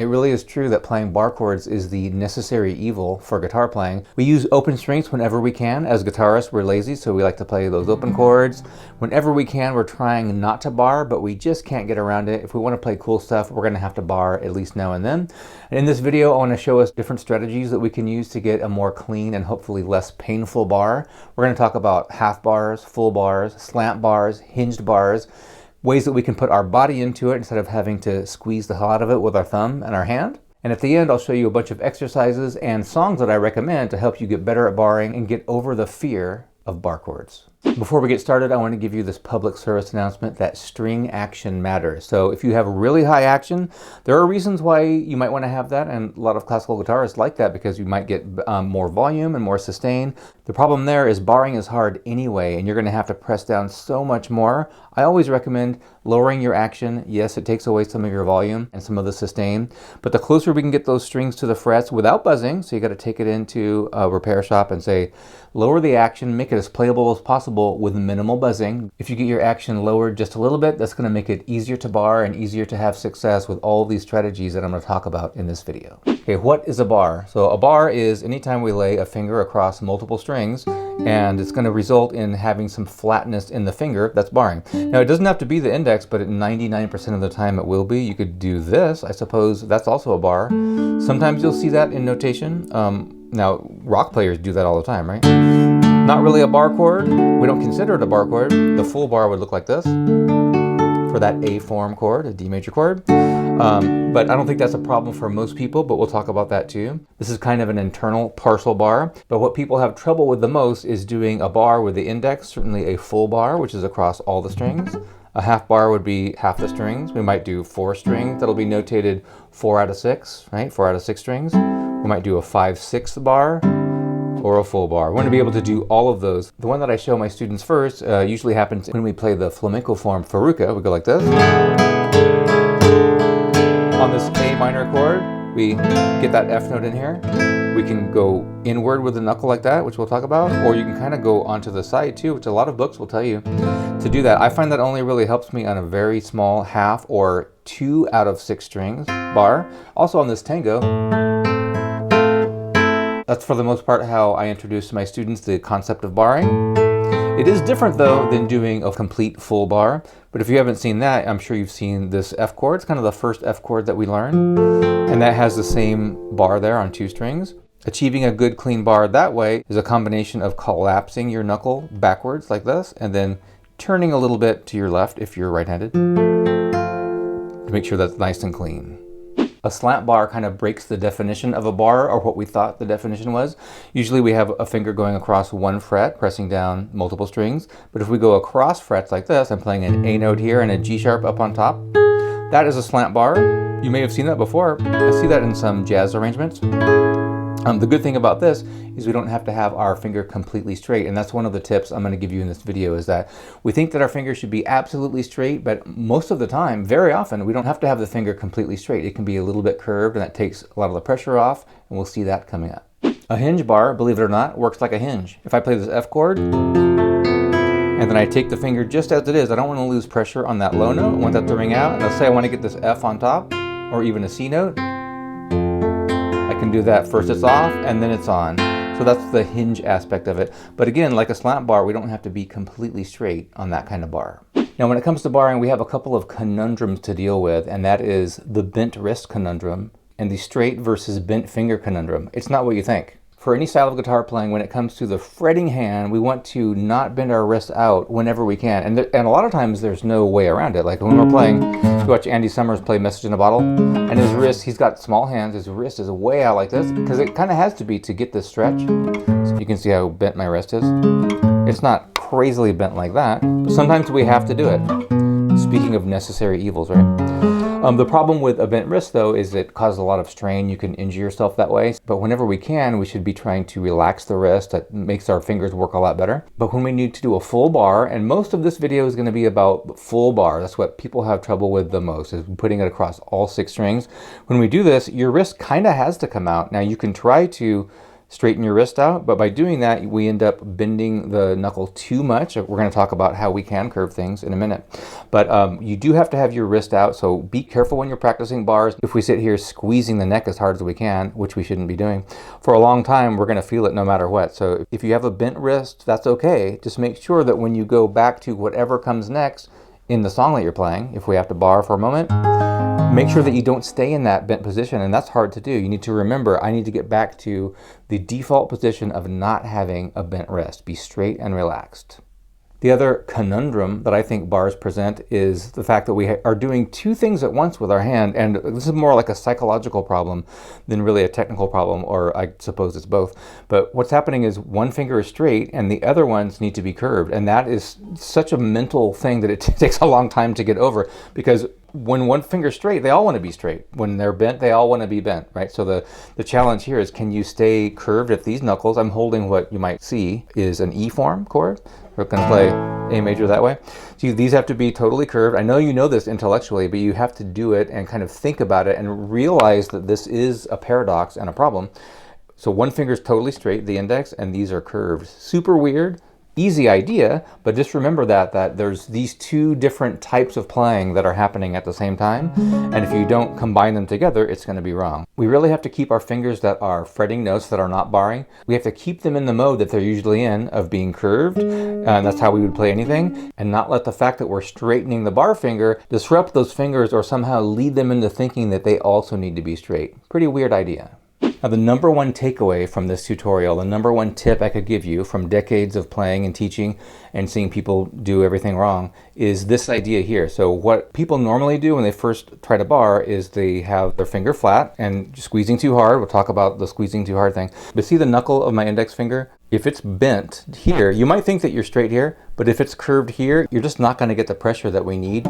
It really is true that playing bar chords is the necessary evil for guitar playing. We use open strings whenever we can. As guitarists, we're lazy, so we like to play those open chords. Whenever we can, we're trying not to bar, but we just can't get around it. If we want to play cool stuff, we're going to have to bar at least now and then. And in this video, I want to show us different strategies that we can use to get a more clean and hopefully less painful bar. We're going to talk about half bars, full bars, slant bars, hinged bars, ways that we can put our body into it instead of having to squeeze the hell out of it with our thumb and our hand. And at the end, I'll show you a bunch of exercises and songs that I recommend to help you get better at barring and get over the fear of bar chords. Before we get started, I want to give you this public service announcement that string action matters. So if you have really high action, there are reasons why you might want to have that, and a lot of classical guitarists like that because you might get more volume and more sustain. The problem there is barring is hard anyway, and you're going to have to press down so much more. I always recommend lowering your action. Yes, it takes away some of your volume and some of the sustain, but the closer we can get those strings to the frets without buzzing, so you got to take it into a repair shop and say, lower the action, make it as playable as possible with minimal buzzing. If you get your action lowered just a little bit, that's going to make it easier to bar and easier to have success with all these strategies that I'm going to talk about in this video. Okay, what is a bar? So a bar is anytime we lay a finger across multiple strings, and it's going to result in having some flatness in the finger. That's barring. Now, it doesn't have to be the index, but at 99% of the time it will be. You could do this, I suppose. That's also a bar. Sometimes you'll see that in notation. Now, rock players do that all the time, right? Not really a bar chord. We don't consider it a bar chord. The full bar would look like this for that A form chord, a D major chord. But I don't think that's a problem for most people, but we'll talk about that too. This is kind of an internal partial bar, but what people have trouble with the most is doing a bar with the index, certainly a full bar, which is across all the strings. A half bar would be half the strings. We might do 4 strings. That'll be notated 4 out of 6, right? 4 out of 6 strings. We might do a 5/6 bar or a full bar. We want to be able to do all of those. The one that I show my students first usually happens when we play the flamenco form Faruca. We go like this. On this A minor chord, we get that F note in here. We can go inward with the knuckle like that, which we'll talk about, or you can kind of go onto the side too, which a lot of books will tell you to do that. I find that only really helps me on a very small half or 2 out of 6 strings bar. Also on this tango, that's for the most part how I introduce to my students the concept of barring. It is different though than doing a complete full bar, but if you haven't seen that, I'm sure you've seen this F chord. It's kind of the first F chord that we learn, and that has the same bar there on 2 strings. Achieving a good clean bar that way is a combination of collapsing your knuckle backwards like this, and then turning a little bit to your left if you're right-handed to make sure that's nice and clean. A slant bar kind of breaks the definition of a bar, or what we thought the definition was. Usually we have a finger going across 1 fret, pressing down multiple strings. But if we go across frets like this, I'm playing an A note here and a G sharp up on top. That is a slant bar. You may have seen that before. I see that in some jazz arrangements. The good thing about this is we don't have to have our finger completely straight, and that's one of the tips I'm going to give you in this video, is that we think that our finger should be absolutely straight, but most of the time, very often, we don't have to have the finger completely straight. It can be a little bit curved, and that takes a lot of the pressure off, and we'll see that coming up. A hinge bar, believe it or not, works like a hinge. If I play this F chord, and then I take the finger just as it is, I don't want to lose pressure on that low note. I want that to ring out, and let's say I want to get this F on top, or even a C note. I can do that. First it's off and then it's on. So that's the hinge aspect of it. But again, like a slant bar, we don't have to be completely straight on that kind of bar. Now when it comes to barring, we have a couple of conundrums to deal with, and that is the bent wrist conundrum and the straight versus bent finger conundrum. It's not what you think. For any style of guitar playing, when it comes to the fretting hand, we want to not bend our wrists out whenever we can. And a lot of times there's no way around it. Like when we're playing, you watch Andy Summers play Message in a Bottle, and his wrist, he's got small hands, his wrist is way out like this, because it kind of has to be to get this stretch. So you can see how bent my wrist is. It's not crazily bent like that, but sometimes we have to do it. Speaking of necessary evils, right? The problem with a bent wrist, though, is it causes a lot of strain. You can injure yourself that way. But whenever we can, we should be trying to relax the wrist. That makes our fingers work a lot better. But when we need to do a full bar, and most of this video is going to be about full bar. That's what people have trouble with the most, is putting it across all 6 strings. When we do this, your wrist kind of has to come out. Now, you can try to straighten your wrist out, but by doing that, we end up bending the knuckle too much. We're going to talk about how we can curve things in a minute. But you do have to have your wrist out, so be careful when you're practicing bars. If we sit here squeezing the neck as hard as we can, which we shouldn't be doing, for a long time, we're going to feel it no matter what. So if you have a bent wrist, that's okay. Just make sure that when you go back to whatever comes next in the song that you're playing, if we have to bar for a moment, make sure that you don't stay in that bent position, and that's hard to do. You need to remember, I need to get back to the default position of not having a bent wrist. Be straight and relaxed. The other conundrum that I think bars present is the fact that we are doing two things at once with our hand, and this is more like a psychological problem than really a technical problem, or I suppose it's both. But what's happening is one finger is straight and the other ones need to be curved, and that is such a mental thing that it takes a long time to get over, because when one finger's straight, they all want to be straight. When they're bent, they all want to be bent, right? So the challenge here is, can you stay curved at these knuckles? I'm holding what you might see is an E form chord. We're going to play A major that way. So these have to be totally curved. I know you know this intellectually, but you have to do it and kind of think about it and realize that this is a paradox and a problem. So one finger is totally straight, the index, and these are curved. Super weird. Easy idea, but just remember that there's these two different types of playing that are happening at the same time, and if you don't combine them together, it's going to be wrong. We really have to keep our fingers that are fretting notes that are not barring. We have to keep them in the mode that they're usually in, of being curved, and that's how we would play anything, and not let the fact that we're straightening the bar finger disrupt those fingers or somehow lead them into thinking that they also need to be straight. Pretty weird idea. Now, the number one takeaway from this tutorial, the number one tip I could give you from decades of playing and teaching and seeing people do everything wrong, is this idea here. So what people normally do when they first try to bar is they have their finger flat and squeezing too hard. We'll talk about the squeezing too hard thing. But see the knuckle of my index finger? If it's bent here, you might think that you're straight here, but if it's curved here, you're just not going to get the pressure that we need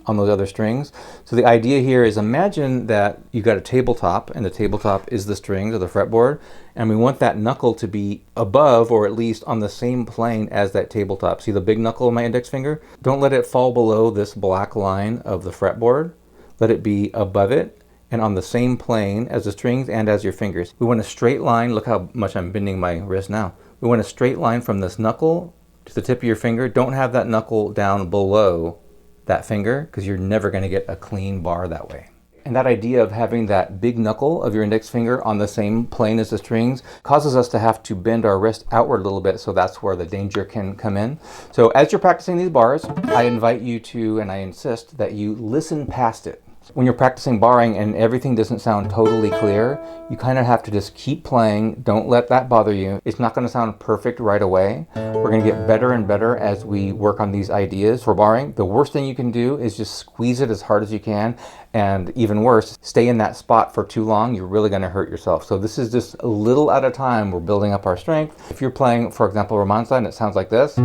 on those other strings. So the idea here is, imagine that you got a tabletop, and the tabletop is the strings of the fretboard, and we want that knuckle to be above, or at least on the same plane as that tabletop. See the big knuckle of my index finger? Don't let it fall below this black line of the fretboard. Let it be above it and on the same plane as the strings and as your fingers. We want a straight line. Look how much I'm bending my wrist now. We want a straight line from this knuckle to the tip of your finger. Don't have that knuckle down below that finger, because you're never going to get a clean bar that way. And that idea of having that big knuckle of your index finger on the same plane as the strings causes us to have to bend our wrist outward a little bit, so that's where the danger can come in. So as you're practicing these bars, I invite you to, and I insist, that you listen past it. When you're practicing barring and everything doesn't sound totally clear, you kind of have to just keep playing. Don't let that bother you. It's not going to sound perfect right away. We're going to get better and better as we work on these ideas for barring. The worst thing you can do is just squeeze it as hard as you can, and even worse, stay in that spot for too long. You're really going to hurt yourself. So this is just a little at a time. We're building up our strength. If you're playing, for example, romanza, and it sounds like this,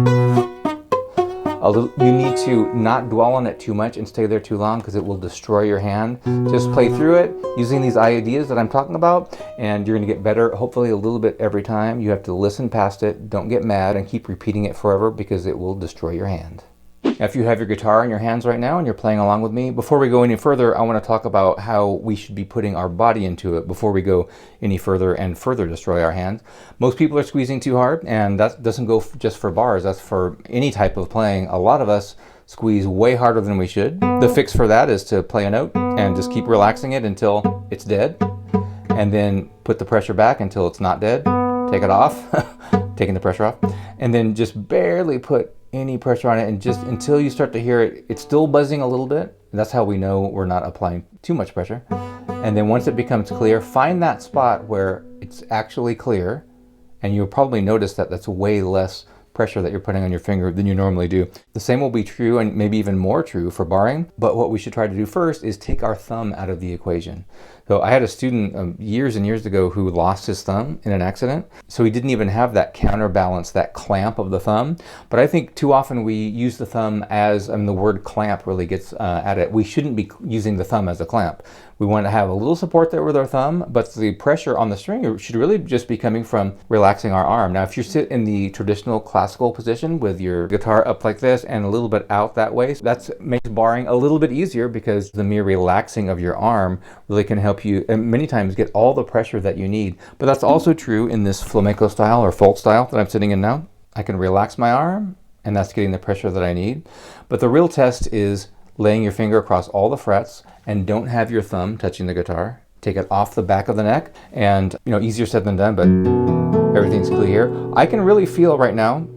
you need to not dwell on it too much and stay there too long, because it will destroy your hand. Just play through it using these ideas that I'm talking about, and you're going to get better, hopefully a little bit every time. You have to listen past it, don't get mad, and keep repeating it forever, because it will destroy your hand. Now, if you have your guitar in your hands right now and you're playing along with me, before we go any further, I want to talk about how we should be putting our body into it before we go any further and further destroy our hands. Most people are squeezing too hard, and that doesn't go just for bars, that's for any type of playing. A lot of us squeeze way harder than we should. The fix for that is to play a note and just keep relaxing it until it's dead, and then put the pressure back until it's not dead. Take it off, taking the pressure off, and then just barely put any pressure on it, and just until you start to hear it's still buzzing a little bit. That's how we know we're not applying too much pressure. And then once it becomes clear, find that spot where it's actually clear, and you'll probably notice that that's way less pressure that you're putting on your finger than you normally do. The same will be true, and maybe even more true, for barring, but what we should try to do first is take our thumb out of the equation. So I had a student years and years ago who lost his thumb in an accident, so he didn't even have that counterbalance, that clamp of the thumb. But I think too often we use the thumb as, the word clamp really gets at it. We shouldn't be using the thumb as a clamp. We want to have a little support there with our thumb, but the pressure on the string should really just be coming from relaxing our arm. Now, if you sit in the traditional classical classical position with your guitar up like this and a little bit out that way. So that makes barring a little bit easier because the mere relaxing of your arm really can help you, and many times, get all the pressure that you need. But that's also true in this flamenco style or folk style that I'm sitting in now. I can relax my arm, and that's getting the pressure that I need. But the real test is laying your finger across all the frets and don't have your thumb touching the guitar. Take it off the back of the neck, and easier said than done, but everything's clear. I can really feel right now,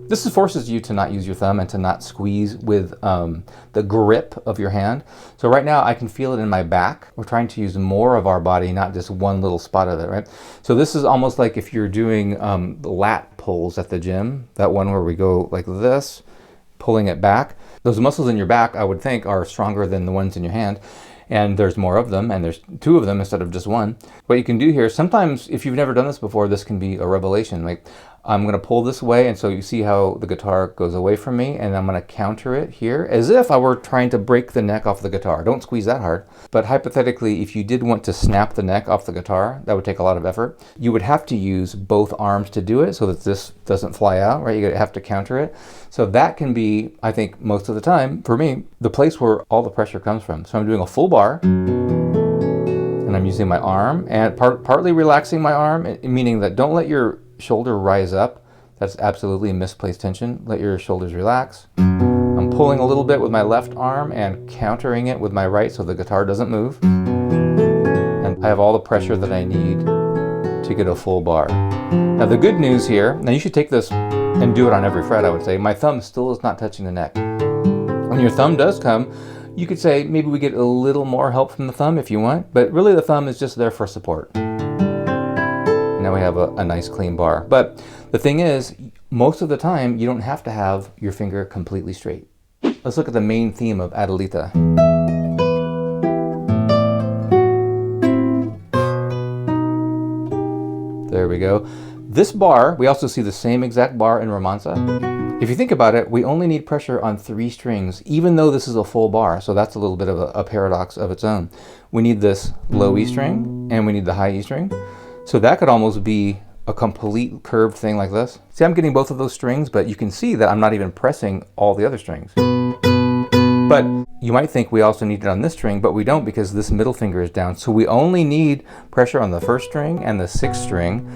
this forces you to not use your thumb and to not squeeze with the grip of your hand. So right now I can feel it in my back. We're trying to use more of our body, not just one little spot of it, right? So this is almost like if you're doing the lat pulls at the gym, that one where we go like this, pulling it back. Those muscles in your back, I would think, are stronger than the ones in your hand. And there's more of them, and there's two of them instead of just one. What you can do here, sometimes if you've never done this before, this can be a revelation. Like, I'm going to pull this way, and so you see how the guitar goes away from me, and I'm going to counter it here as if I were trying to break the neck off the guitar. Don't squeeze that hard. But hypothetically, if you did want to snap the neck off the guitar, that would take a lot of effort. You would have to use both arms to do it so that this doesn't fly out, right? You have to counter it. So that can be, I think, most of the time, for me, the place where all the pressure comes from. So I'm doing a full bar, and I'm using my arm, and partly relaxing my arm, meaning that don't let your shoulder rise up. That's absolutely misplaced tension. Let your shoulders relax. I'm pulling a little bit with my left arm and countering it with my right so the guitar doesn't move. And I have all the pressure that I need to get a full bar. Now the good news here, now you should take this and do it on every fret, I would say. My thumb still is not touching the neck. When your thumb does come, you could say maybe we get a little more help from the thumb if you want, but really the thumb is just there for support. Now we have a nice clean bar. But the thing is, most of the time, you don't have to have your finger completely straight. Let's look at the main theme of Adelita. There we go. This bar, we also see the same exact bar in Romanza. If you think about it, we only need pressure on 3 strings, even though this is a full bar. So that's a little bit of a paradox of its own. We need this low E string, and we need the high E string. So that could almost be a complete curved thing like this. See, I'm getting both of those strings, but you can see that I'm not even pressing all the other strings. But you might think we also need it on this string, but we don't because this middle finger is down. So we only need pressure on the 1st string and the 6th string.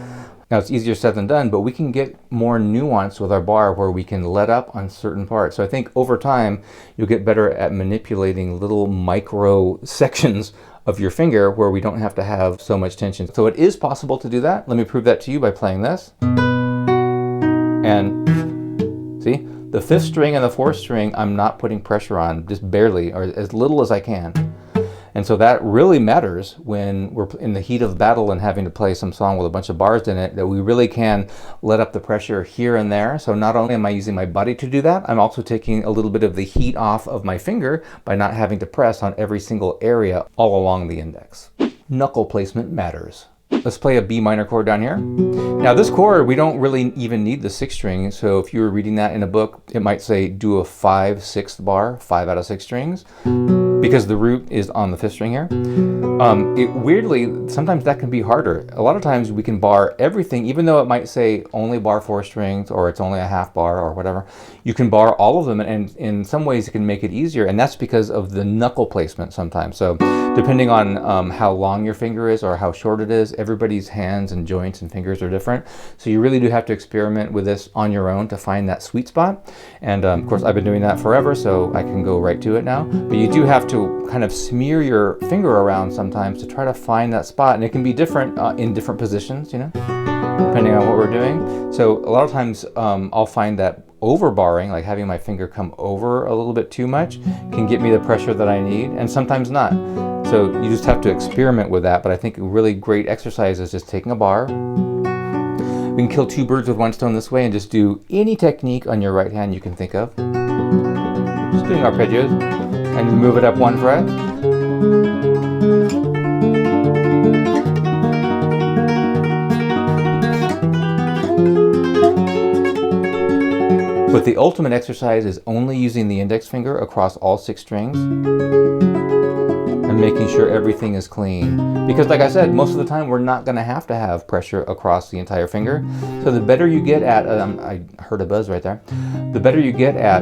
Now it's easier said than done, but we can get more nuance with our bar where we can let up on certain parts. So I think over time, you'll get better at manipulating little micro sections of your finger where we don't have to have so much tension. So it is possible to do that. Let me prove that to you by playing this. And see, the 5th string and the 4th string, I'm not putting pressure on, just barely, or as little as I can. And so that really matters when we're in the heat of battle and having to play some song with a bunch of bars in it, that we really can let up the pressure here and there. So not only am I using my body to do that, I'm also taking a little bit of the heat off of my finger by not having to press on every single area all along the index. Knuckle placement matters. Let's play a B minor chord down here. Now this chord, we don't really even need the 6th string. So if you were reading that in a book, it might say do a 5/6 bar, 5 out of 6 strings, because the root is on the 5th string here. Weirdly, sometimes that can be harder. A lot of times we can bar everything, even though it might say only bar 4 strings or it's only a half bar or whatever. You can bar all of them, and in some ways it can make it easier, and that's because of the knuckle placement sometimes. So depending on how long your finger is or how short it is, everybody's hands and joints and fingers are different. So you really do have to experiment with this on your own to find that sweet spot. And of course I've been doing that forever, so I can go right to it now. But you do have to kind of smear your finger around sometimes to try to find that spot, and it can be different in different positions, depending on what we're doing. So a lot of times I'll find that overbarring, like having my finger come over a little bit too much, can get me the pressure that I need, and sometimes not. So you just have to experiment with that, but I think a really great exercise is just taking a bar. We can kill 2 birds with 1 stone this way and just do any technique on your right hand you can think of. Just doing arpeggios, and move it up 1 fret. But the ultimate exercise is only using the index finger across all 6 strings. And and making sure everything is clean. Because like I said, most of the time we're not going to have pressure across the entire finger. So the better you get at, I heard a buzz right there, the better you get at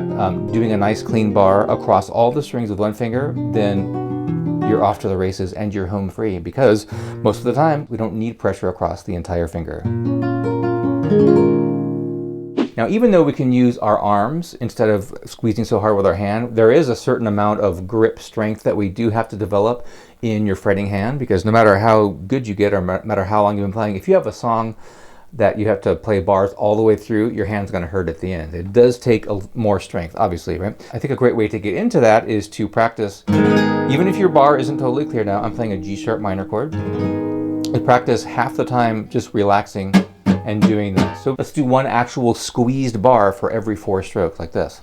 doing a nice clean bar across all the strings with one finger, then you're off to the races and you're home free, because most of the time we don't need pressure across the entire finger. Now, even though we can use our arms instead of squeezing so hard with our hand, there is a certain amount of grip strength that we do have to develop in your fretting hand, because no matter how good you get or no matter how long you've been playing, if you have a song that you have to play bars all the way through, your hand's going to hurt at the end. It does take more strength, obviously, right? I think a great way to get into that is to practice, even if your bar isn't totally clear now. I'm playing a G sharp minor chord. I practice half the time just relaxing and doing that. So let's do one actual squeezed bar for every 4 strokes, like this.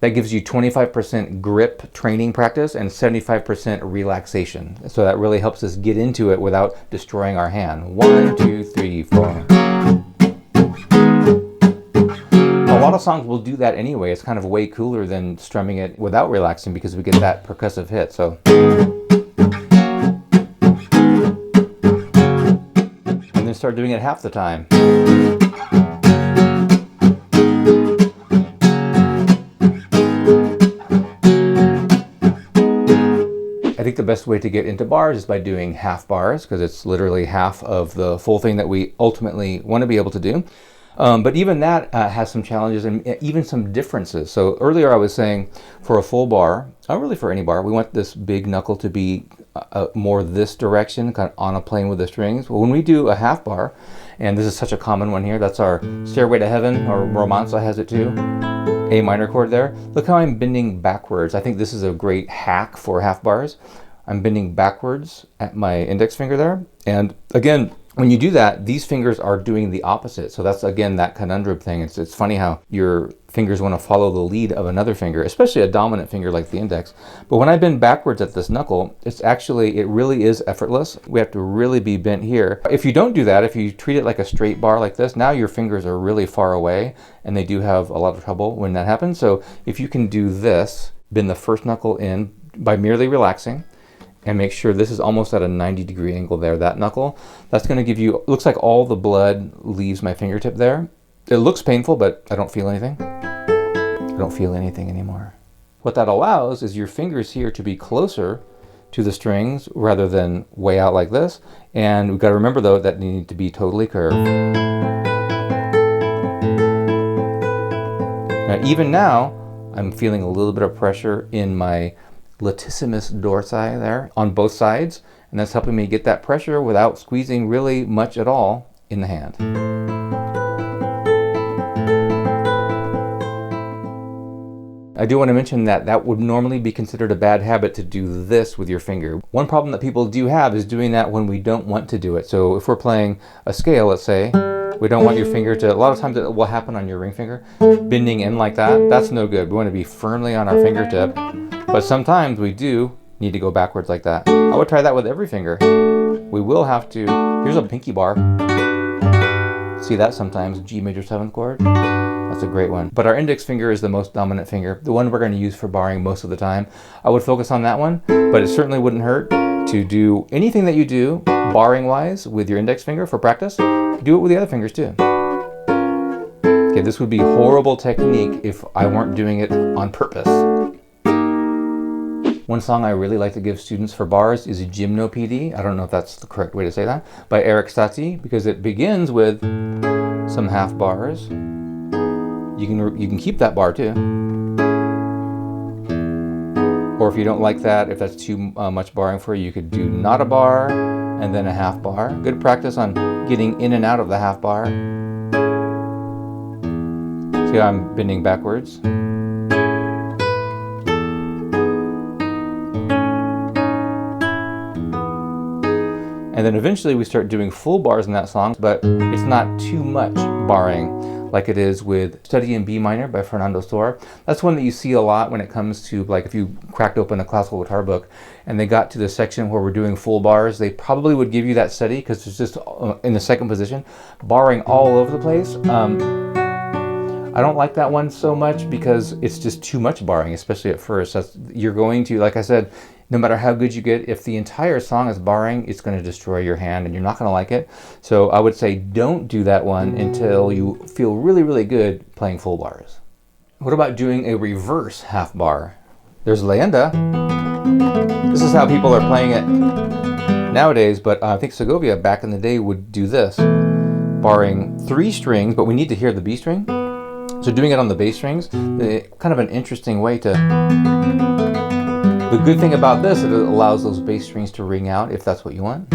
That gives you 25% grip training practice and 75% relaxation. So that really helps us get into it without destroying our hand. 1, 2, 3, 4. A lot of songs will do that anyway. It's kind of way cooler than strumming it without relaxing, because we get that percussive hit. So. And then start doing it half the time. I think the best way to get into bars is by doing half bars, because it's literally half of the full thing that we ultimately want to be able to do. But even that has some challenges and even some differences. So earlier I was saying for a full bar, or really for any bar, we want this big knuckle to be more this direction, kind of on a plane with the strings. Well, when we do a half bar, and this is such a common one here, that's our Stairway to Heaven, or Romanza has it too, A minor chord there. Look how I'm bending backwards. I think this is a great hack for half bars. I'm bending backwards at my index finger there. And again, when you do that, these fingers are doing the opposite. So that's, again, that conundrum thing. It's funny how your fingers want to follow the lead of another finger, especially a dominant finger like the index. But when I bend backwards at this knuckle, it really is effortless. We have to really be bent here. If you don't do that, if you treat it like a straight bar like this, now your fingers are really far away, and they do have a lot of trouble when that happens. So if you can do this, bend the first knuckle in by merely relaxing, and make sure this is almost at a 90-degree angle there, that knuckle. That's going to give you, looks like all the blood leaves my fingertip there. It looks painful, but I don't feel anything. I don't feel anything anymore. What that allows is your fingers here to be closer to the strings rather than way out like this. And we've got to remember, though, that they need to be totally curved. Now, even now, I'm feeling a little bit of pressure in my latissimus dorsi there on both sides, and that's helping me get that pressure without squeezing really much at all in the hand. I do want to mention that that would normally be considered a bad habit to do this with your finger. One problem that people do have is doing that when we don't want to do it. So if we're playing a scale, let's say, we don't want your finger to, a lot of times it will happen on your ring finger, bending in like that. That's no good. We want to be firmly on our fingertip. But sometimes we do need to go backwards like that. I would try that with every finger. We will have to, here's a pinky bar. See that sometimes, G major 7th chord. That's a great one. But our index finger is the most dominant finger, the one we're going to use for barring most of the time. I would focus on that one, but it certainly wouldn't hurt to do anything that you do barring wise with your index finger for practice. Do it with the other fingers too. Okay, this would be horrible technique if I weren't doing it on purpose. One song I really like to give students for bars is Gymnopedie. I don't know if that's the correct way to say that, by Erik Satie, because it begins with some half bars. You can keep that bar too. Or if you don't like that, if that's too much barring for you, you could do not a bar and then a half bar. Good practice on getting in and out of the half bar. See how I'm bending backwards? And then eventually we start doing full bars in that song, but it's not too much barring like it is with Study in B Minor by Fernando Sor. That's one that you see a lot when it comes to, like, if you cracked open a classical guitar book and they got to the section where we're doing full bars, they probably would give you that study because it's just in the second position, barring all over the place. I don't like that one so much because it's just too much barring, especially at first. You're going to, like I said, no matter how good you get, if the entire song is barring, it's going to destroy your hand and you're not going to like it. So I would say don't do that one until you feel really, really good playing full bars. What about doing a reverse half bar? There's Leyenda. This is how people are playing it nowadays, but I think Segovia back in the day would do this, barring 3 strings, but we need to hear the B string. So doing it on the bass strings, kind of an interesting way to... The good thing about this is it allows those bass strings to ring out if that's what you want.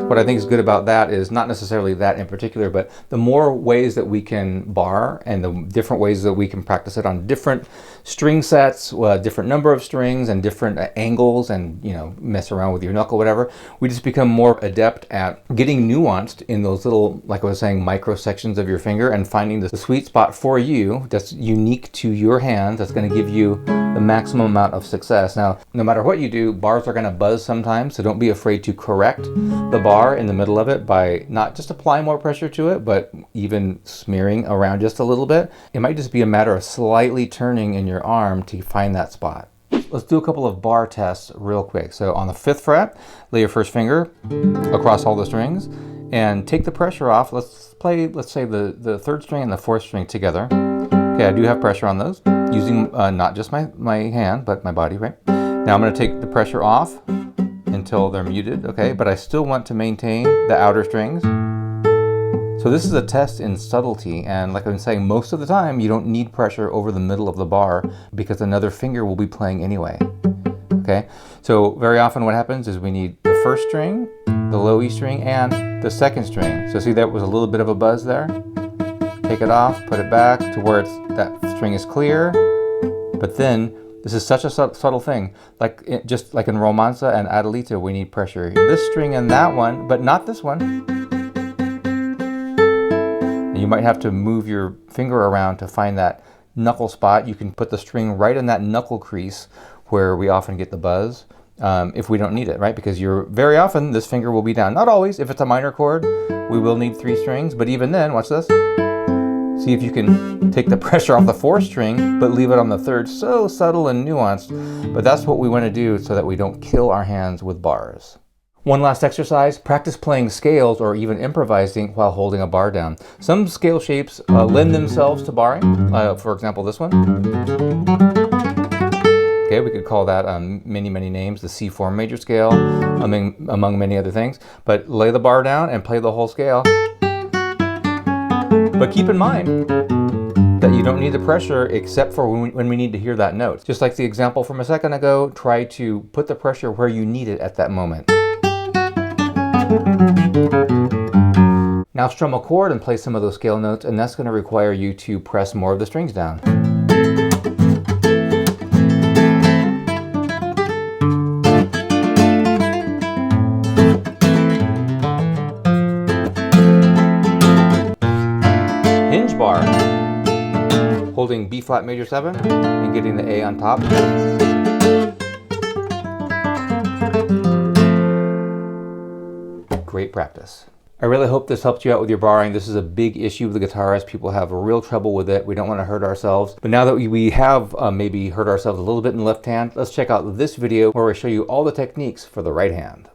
What I think is good about that is not necessarily that in particular, but the more ways that we can bar and the different ways that we can practice it on different string sets, different number of strings and different angles, and mess around with your knuckle, whatever, we just become more adept at getting nuanced in those little, like I was saying, micro sections of your finger and finding the sweet spot for you that's unique to your hands, that's going to give you the maximum amount of success. Now, no matter what you do, bars are going to buzz sometimes, so don't be afraid to correct the bar in the middle of it by not just applying more pressure to it, but even smearing around just a little bit. It might just be a matter of slightly turning in your arm to find that spot. Let's do a couple of bar tests real quick. So on the 5th fret, lay your first finger across all the strings and take the pressure off. Let's say the 3rd string and the 4th string together. Okay, I do have pressure on those, using not just my hand, but my body, right? Now I'm going to take the pressure off until they're muted, okay? But I still want to maintain the outer strings. So this is a test in subtlety, and like I've been saying, most of the time you don't need pressure over the middle of the bar because another finger will be playing anyway, okay? So very often what happens is we need the 1st string, the low E string, and the 2nd string. So see, that was a little bit of a buzz there. Take it off, put it back to where that string is clear, but then this is such a subtle thing. Just like in Romanza and Adelita, we need pressure. This string and that one, but not this one. And you might have to move your finger around to find that knuckle spot. You can put the string right in that knuckle crease where we often get the buzz if we don't need it, right? Because very often this finger will be down. Not always. If it's a minor chord, we will need 3 strings. But even then, watch this. See if you can take the pressure off the 4th string, but leave it on the 3rd. So subtle and nuanced, but that's what we want to do so that we don't kill our hands with bars. One last exercise, practice playing scales or even improvising while holding a bar down. Some scale shapes lend themselves to barring, for example this one. Okay, we could call that many, many names, the C4 major scale, among many other things. But lay the bar down and play the whole scale. But keep in mind that you don't need the pressure except for when we need to hear that note. Just like the example from a second ago, try to put the pressure where you need it at that moment. Now strum a chord and play some of those scale notes, and that's going to require you to press more of the strings down. Hinge bar, holding B flat major 7 and getting the A on top. Great practice. I really hope this helped you out with your barring. This is a big issue with the guitarist. People have a real trouble with it. We don't want to hurt ourselves. But now that we have maybe hurt ourselves a little bit in the left hand, let's check out this video where I show you all the techniques for the right hand.